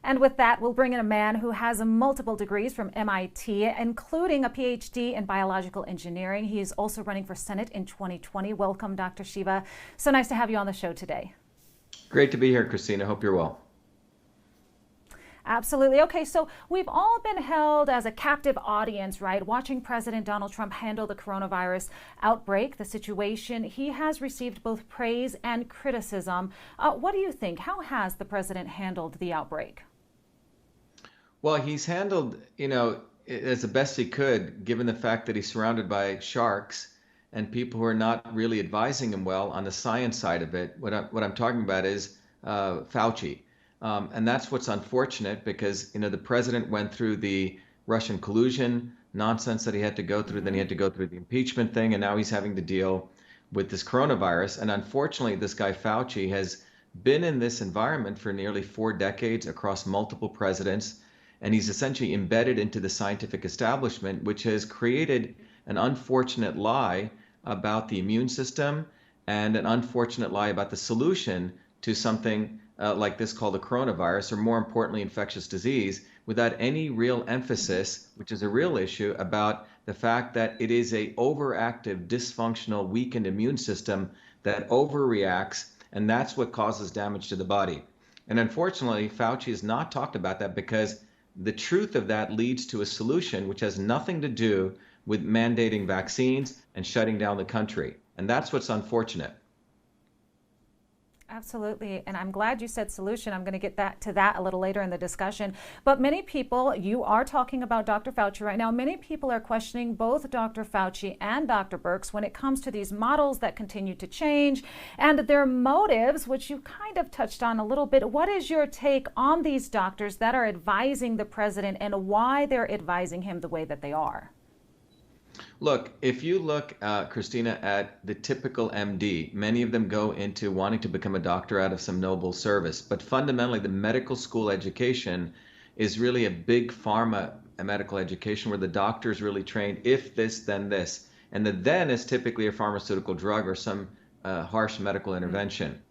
And with that, we'll bring in a man who has multiple degrees from MIT, including a PhD in biological engineering. He is also running for Senate in 2020. Welcome, Dr. Shiva. So nice to have you on the show today. Great to be here, Christina. Hope you're well. Absolutely. Okay, so we've all been held as a captive audience, right? Watching President Donald Trump handle the coronavirus outbreak, the situation. He has received both praise and criticism. What do you think? How has the president handled the outbreak? Well, he's handled, as the best he could, given the fact that he's surrounded by sharks and people who are not really advising him well on the science side of it. What I'm talking about is Fauci. And that's what's unfortunate because, the president went through the Russian collusion nonsense that he had to go through. Then he had to go through the impeachment thing. And now he's having to deal with this coronavirus. And unfortunately, this guy Fauci has been in this environment for nearly 4 decades across multiple presidents. And he's essentially embedded into the scientific establishment, which has created an unfortunate lie about the immune system and an unfortunate lie about the solution to something like this called a coronavirus, or more importantly, infectious disease, without any real emphasis, which is a real issue, about the fact that it is a overactive, dysfunctional, weakened immune system that overreacts, and that's what causes damage to the body. And unfortunately, Fauci has not talked about that because the truth of that leads to a solution which has nothing to do with mandating vaccines and shutting down the country. And that's what's unfortunate. Absolutely. And I'm glad you said solution. I'm going to get to that a little later in the discussion. But many people, you are talking about Dr. Fauci right now. Many people are questioning both Dr. Fauci and Dr. Birx when it comes to these models that continue to change and their motives, which you kind of touched on a little bit. What is your take on these doctors that are advising the president and why they're advising him the way that they are? Look, if you look, Christina, at the typical MD, many of them go into wanting to become a doctor out of some noble service. But fundamentally, the medical school education is really a big pharma medical education where the doctor is really trained, if this, then this. And the then is typically a pharmaceutical drug or some harsh medical intervention.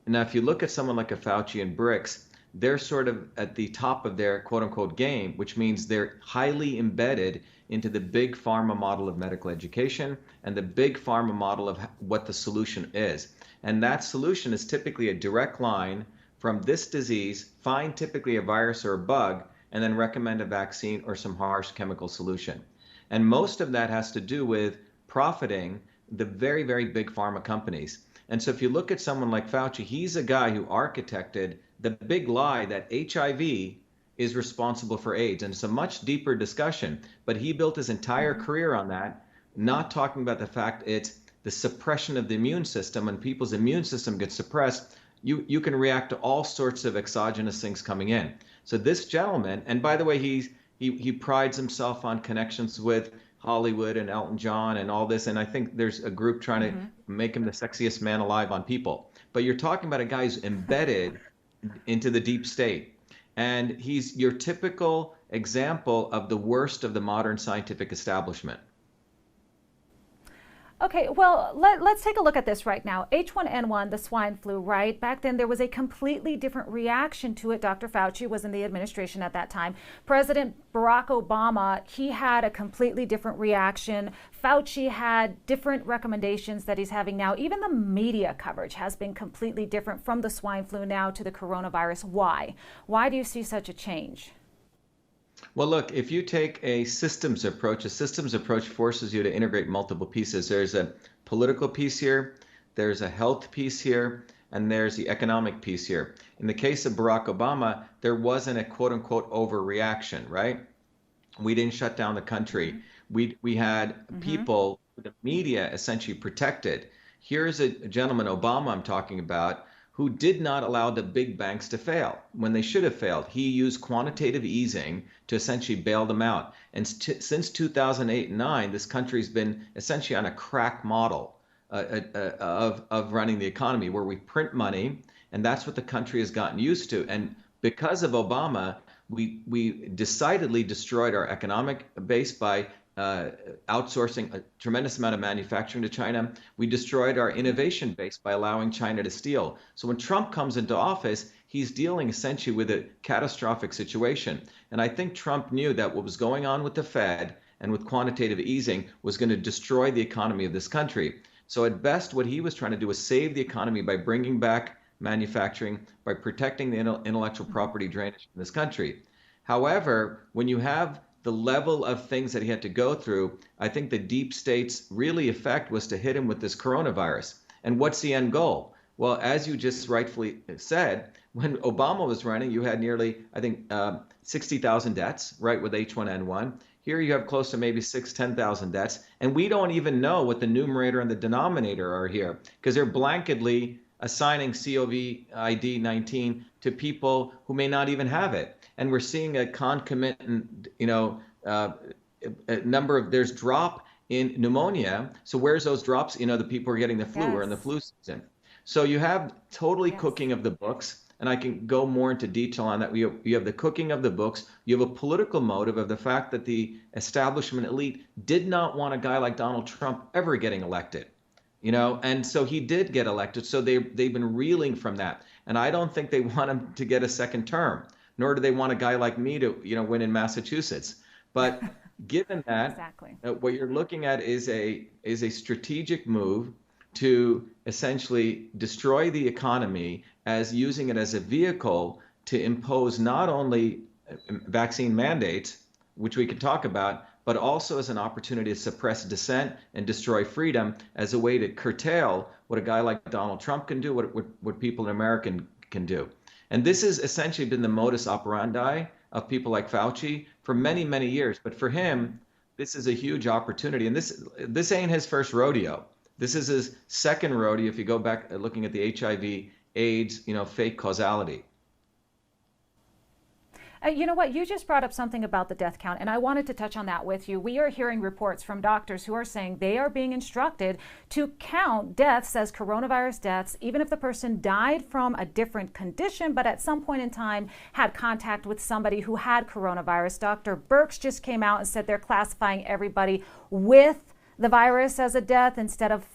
Now, if you look at someone like a Fauci and Birx, they're sort of at the top of their quote unquote game, which means they're highly embedded into the big pharma model of medical education and the big pharma model of what the solution is. And that solution is typically a direct line from this disease, find typically a virus or a bug, and then recommend a vaccine or some harsh chemical solution. And most of that has to do with profiting the very, very big pharma companies. And so if you look at someone like Fauci, he's a guy who architected the big lie that HIV is responsible for AIDS. And it's a much deeper discussion, but he built his entire career on that, not talking about the fact it's the suppression of the immune system. When people's immune system gets suppressed, you can react to all sorts of exogenous things coming in. So this gentleman, and by the way, he prides himself on connections with Hollywood and Elton John and all this. And I think there's a group trying to make him the sexiest man alive on people. But you're talking about a guy who's embedded into the deep state. And he's your typical example of the worst of the modern scientific establishment. Okay, well, let's take a look at this right now. H1N1, the swine flu, right? Back then, there was a completely different reaction to it. Dr. Fauci was in the administration at that time. President Barack Obama, he had a completely different reaction. Fauci had different recommendations that he's having now. Even the media coverage has been completely different from the swine flu now to the coronavirus. Why? Why do you see such a change? Well, look, if you take a systems approach forces you to integrate multiple pieces. There's a political piece here, there's a health piece here, and there's the economic piece here. In the case of Barack Obama, there wasn't a quote unquote overreaction, right? We didn't shut down the country. We had people, the media essentially protected. Here's a gentleman, Obama I'm talking about, who did not allow the big banks to fail when they should have failed. He used quantitative easing to essentially bail them out. And since 2008 and 9, this country's been essentially on a crack model of running the economy, where we print money, and that's what the country has gotten used to. And because of Obama, we decidedly destroyed our economic base by outsourcing a tremendous amount of manufacturing to China. We destroyed our innovation base by allowing China to steal. So when Trump comes into office, he's dealing essentially with a catastrophic situation. And I think Trump knew that what was going on with the Fed and with quantitative easing was going to destroy the economy of this country. So at best, what he was trying to do was save the economy by bringing back manufacturing, by protecting the intellectual property drainage in this country. However, when you have the level of things that he had to go through, I think the deep state's really effect was to hit him with this coronavirus. And what's the end goal? Well, as you just rightfully said, when Obama was running, you had nearly, I think, 60,000 deaths, right, with H1N1. Here you have close to maybe 10,000 deaths. And we don't even know what the numerator and the denominator are here because they're blanketly assigning COVID-19 to people who may not even have it. And we're seeing a concomitant, number of, there's drop in pneumonia. So where's those drops? The people are getting the flu or in the flu season. So you have totally cooking of the books, and I can go more into detail on that. You have the cooking of the books. You have a political motive of the fact that the establishment elite did not want a guy like Donald Trump ever getting elected, and so he did get elected. So they've been reeling from that, and I don't think they want him to get a second term, nor do they want a guy like me to win in Massachusetts. But given that, Exactly. What you're looking at is a strategic move to essentially destroy the economy as using it as a vehicle to impose not only vaccine mandates, which we could talk about, but also as an opportunity to suppress dissent and destroy freedom as a way to curtail what a guy like Donald Trump can do, what people in America can do. And this has essentially been the modus operandi of people like Fauci for many, many years. But for him, this is a huge opportunity. And this ain't his first rodeo. This is his second rodeo if you go back looking at the HIV, AIDS, fake causality. You know what? You just brought up something about the death count, and I wanted to touch on that with you. We are hearing reports from doctors who are saying they are being instructed to count deaths as coronavirus deaths, even if the person died from a different condition, but at some point in time had contact with somebody who had coronavirus. Dr. Birx just came out and said they're classifying everybody with the virus as a death instead of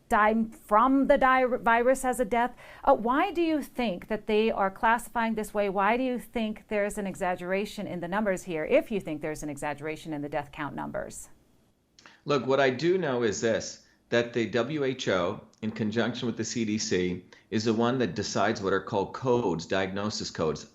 dying from the virus as a death. Why do you think that they are classifying this way? Why do you think there's an exaggeration in the numbers here, if you think there's an exaggeration in the death count numbers? Look, what I do know is this, that the WHO, in conjunction with the CDC, is the one that decides what are called codes, diagnosis codes.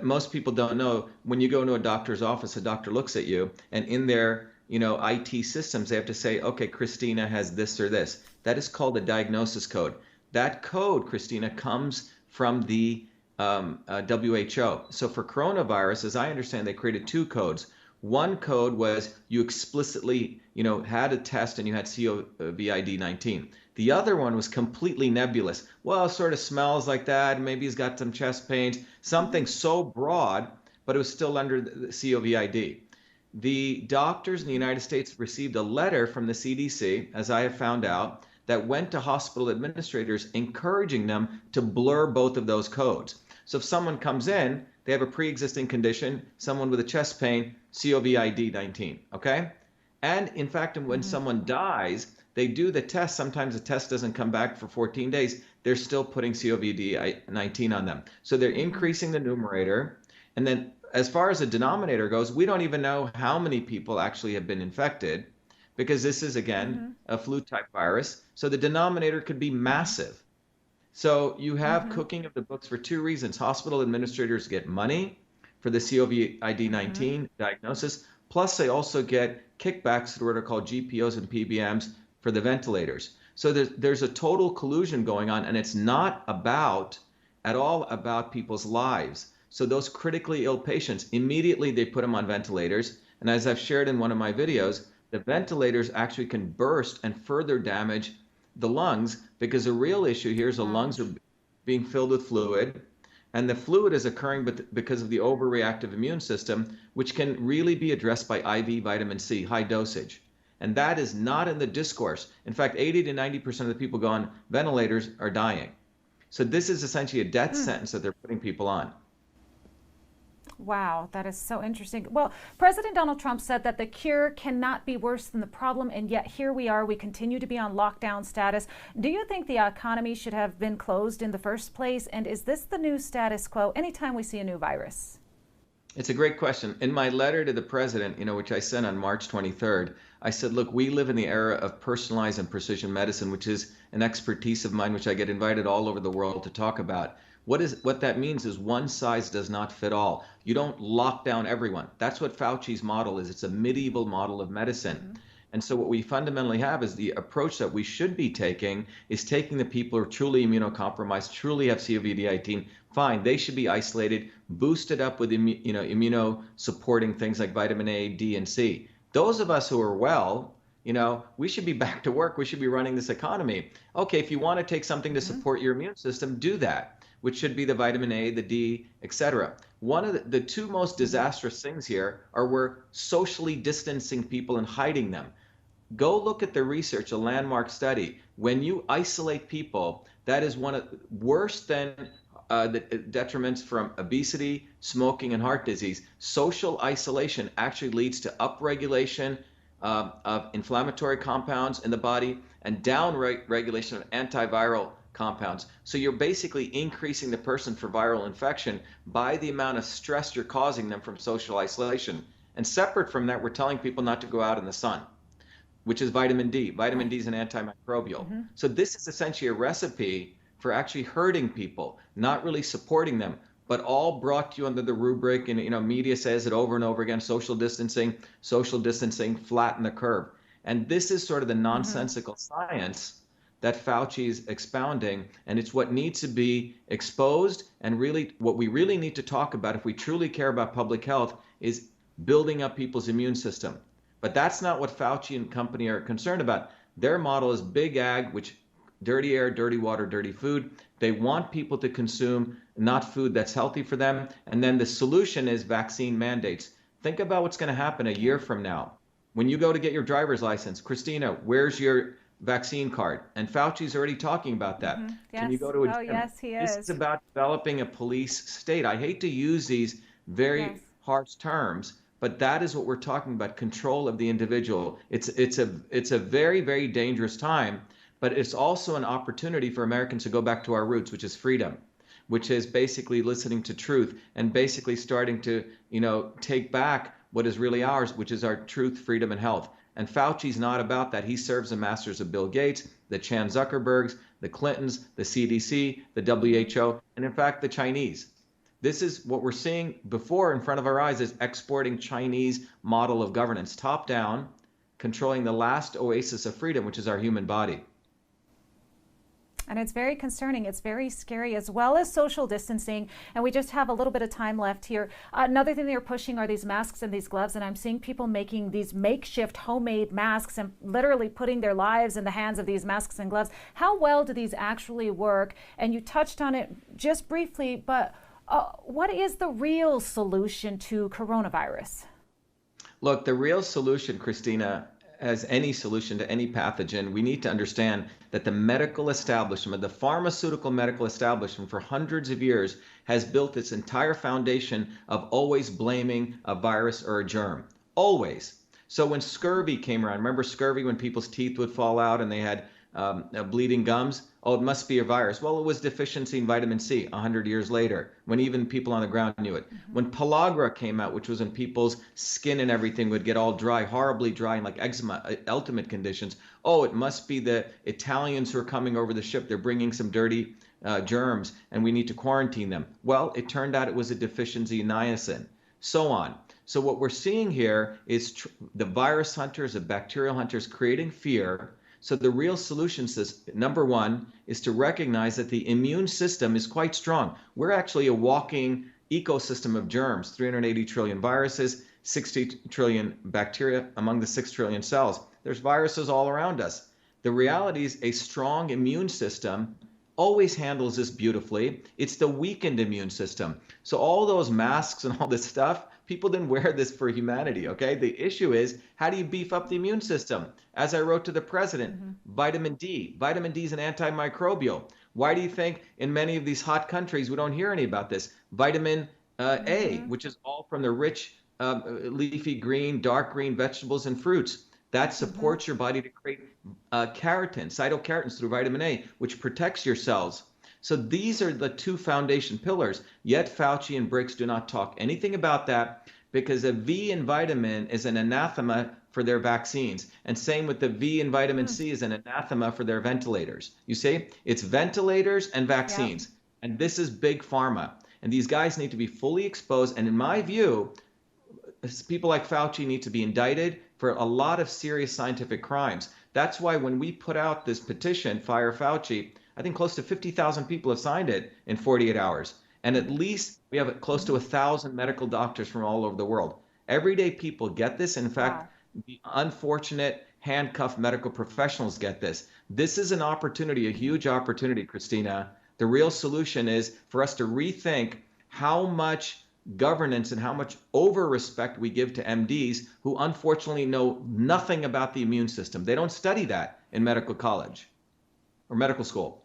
Most people don't know, when you go into a doctor's office, a doctor looks at you, and in their IT systems, they have to say, okay, Christina has this or this. That is called a diagnosis code. That code, Christina, comes from the WHO. So for coronavirus, as I understand, they created two codes. One code was you explicitly, had a test and you had COVID-19. The other one was completely nebulous. Well, it sort of smells like that. Maybe he's got some chest pains, something so broad, but it was still under the COVID. The doctors in the United States received a letter from the CDC, as I have found out, that went to hospital administrators encouraging them to blur both of those codes. So if someone comes in, they have a pre-existing condition, someone with a chest pain, COVID-19, okay? And in fact, when someone dies, they do the test. Sometimes the test doesn't come back for 14 days. They're still putting COVID-19 on them. So they're increasing the numerator. And then as far as the denominator goes, we don't even know how many people actually have been infected because this is, again, a flu-type virus. So the denominator could be massive. So you have cooking of the books for two reasons. Hospital administrators get money for the COVID-19 diagnosis, plus they also get kickbacks through what are called GPOs and PBMs for the ventilators. So there's a total collusion going on, and it's not at all about people's lives. So those critically ill patients, immediately they put them on ventilators. And as I've shared in one of my videos, the ventilators actually can burst and further damage the lungs because the real issue here is the lungs are being filled with fluid. And the fluid is occurring because of the overreactive immune system, which can really be addressed by IV vitamin C, high dosage. And that is not in the discourse. In fact, 80 to 90% of the people go on ventilators are dying. So this is essentially a death sentence that they're putting people on. Wow, that is so interesting. Well, President Donald Trump said that the cure cannot be worse than the problem, and yet here we are. We continue to be on lockdown status. Do you think the economy should have been closed in the first place? And is this the new status quo anytime we see a new virus? It's a great question. In my letter to the president, which I sent on March 23rd, I said, look, we live in the era of personalized and precision medicine, which is an expertise of mine, which I get invited all over the world to talk about. What that means is one size does not fit all. You don't lock down everyone. That's what Fauci's model is. It's a medieval model of medicine. Mm-hmm. And so what we fundamentally have is the approach that we should be taking is taking the people who are truly immunocompromised, truly have COVID-19, fine, they should be isolated, boosted up with immunosupporting things like vitamin A, D, and C. Those of us who are well, we should be back to work. We should be running this economy. Okay, if you want to take something to support your immune system, do that, which should be the vitamin A, the D, etc. One of the two most disastrous things here are we're socially distancing people and hiding them. Go look at the research, a landmark study. When you isolate people, that is one of worse than the detriments from obesity, smoking, and heart disease. Social isolation actually leads to upregulation of inflammatory compounds in the body and down-regulation of antiviral compounds. So you're basically increasing the person for viral infection by the amount of stress you're causing them from social isolation. And separate from that, we're telling people not to go out in the sun, which is vitamin D. Vitamin D is an antimicrobial. Mm-hmm. So this is essentially a recipe for actually hurting people, not really supporting them, but all brought to you under the rubric, and media says it over and over again, social distancing, flatten the curve. And this is sort of the nonsensical science that Fauci is expounding, and it's what needs to be exposed, and really what we really need to talk about if we truly care about public health is building up people's immune system. But that's not what Fauci and company are concerned about. Their model is big ag, which dirty air, dirty water, dirty food. They want people to consume not food that's healthy for them. And then the solution is vaccine mandates. Think about what's going to happen a year from now. When you go to get your driver's license, Christina, where's your vaccine card? And Fauci's already talking about that. Yes. Can you go to a gym? Oh, yes, he is. This is about developing a police state. I hate to use these very harsh terms, but that is what we're talking about, control of the individual. It's a very, very dangerous time, but it's also an opportunity for Americans to go back to our roots, which is freedom, which is basically listening to truth and basically starting to, take back what is really ours, which is our truth, freedom, and health. And Fauci's not about that. He serves the masters of Bill Gates, the Chan Zuckerbergs, the Clintons, the CDC, the WHO, and in fact, the Chinese. This is what we're seeing before in front of our eyes is exporting Chinese model of governance, top down, controlling the last oasis of freedom, which is our human body. And it's very concerning. It's very scary, as well as social distancing. And we just have a little bit of time left here. Another thing they're pushing are these masks and these gloves. And I'm seeing people making these makeshift homemade masks and literally putting their lives in the hands of these masks and gloves. How well do these actually work? And you touched on it just briefly, but what is the real solution to coronavirus? Look, the real solution, Christina, as any solution to any pathogen, we need to understand that the medical establishment, the pharmaceutical medical establishment for hundreds of years has built its entire foundation of always blaming a virus or a germ. Always. So when scurvy came around, remember scurvy when people's teeth would fall out and they had bleeding gums? Oh, it must be a virus. Well, it was deficiency in vitamin C 100 years later, when even people on the ground knew it. Mm-hmm. When pellagra came out, which was when people's skin and everything would get all dry, horribly dry, and like eczema, ultimate conditions. Oh, it must be the Italians who are coming over the ship. They're bringing some dirty germs, and we need to quarantine them. Well, it turned out it was a deficiency in niacin, so on. So what we're seeing here is the virus hunters, the bacterial hunters creating fear. So the real solution is, number one, is to recognize that the immune system is quite strong. We're actually a walking ecosystem of germs, 380 trillion viruses, 60 trillion bacteria among the 6 trillion cells. There's viruses all around us. The reality is a strong immune system always handles this beautifully. It's the weakened immune system. So all those masks and all this stuff, people didn't wear this for humanity, okay? The issue is, how do you beef up the immune system? As I wrote to the president, vitamin D. Vitamin D is an antimicrobial. Why do you think in many of these hot countries we don't hear any about this? Vitamin A, which is all from the rich leafy green, dark green vegetables and fruits. That supports your body to create keratin, cytokeratins through vitamin A, which protects your cells. So these are the two foundation pillars. Yet Fauci and Birx do not talk anything about that because a V in vitamin is an anathema for their vaccines. And same with the V in vitamin C is an anathema for their ventilators. You see, it's ventilators and vaccines. Yep. And this is big pharma. And these guys need to be fully exposed. And in my view, people like Fauci need to be indicted for a lot of serious scientific crimes. That's why when we put out this petition, Fire Fauci, I think close to 50,000 people have signed it in 48 hours. And at least we have close to 1,000 medical doctors from all over the world. Everyday people get this. In fact, the unfortunate handcuffed medical professionals get this. This is an opportunity, a huge opportunity, Christina. The real solution is for us to rethink how much governance and how much over-respect we give to MDs who unfortunately know nothing about the immune system. They don't study that in medical college or medical school.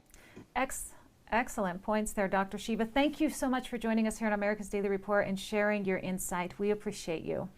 Excellent points there, Dr. Shiva. Thank you so much for joining us here on America's Daily Report and sharing your insight. We appreciate you.